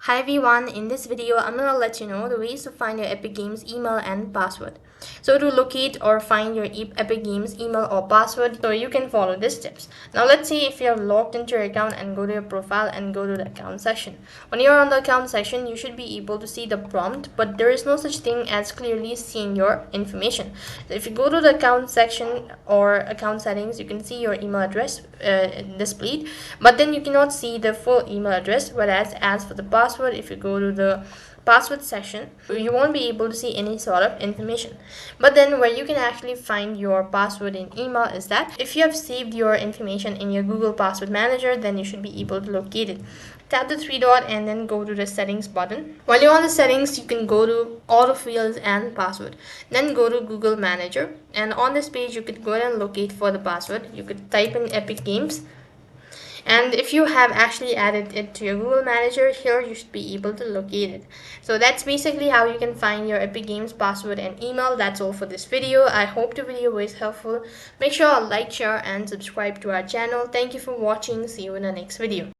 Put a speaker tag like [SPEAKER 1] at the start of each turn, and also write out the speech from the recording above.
[SPEAKER 1] Hi everyone, in this video I'm gonna let you know the ways to find your Epic Games email and password. So to locate or find your Epic Games email or password, so you can follow these steps. Now let's say if you're logged into your account and go to your profile and go to the account section. When you're on the account section, you should be able to see the prompt, but there is no such thing as clearly seeing your information. So if you go to the account section or account settings, you can see your email address displayed, but then you cannot see the full email address. Whereas as for the password, if you go to the password section, you won't be able to see any sort of information. But then where you can actually find your password in email is that if you have saved your information in your Google Password Manager, then you should be able to locate it. Tap the three dot and then go to the settings button. While you're on the settings, you can go to Autofill and Password. Then go to Google Manager, and on this page you could go ahead and locate for the password. You could type in Epic Games, and if you have actually added it to your Google Manager, here you should be able to locate it. So that's basically how you can find your Epic Games password and email. That's all for this video. I hope the video was helpful. Make sure to like, share and subscribe to our channel. Thank you for watching. See you in the next video.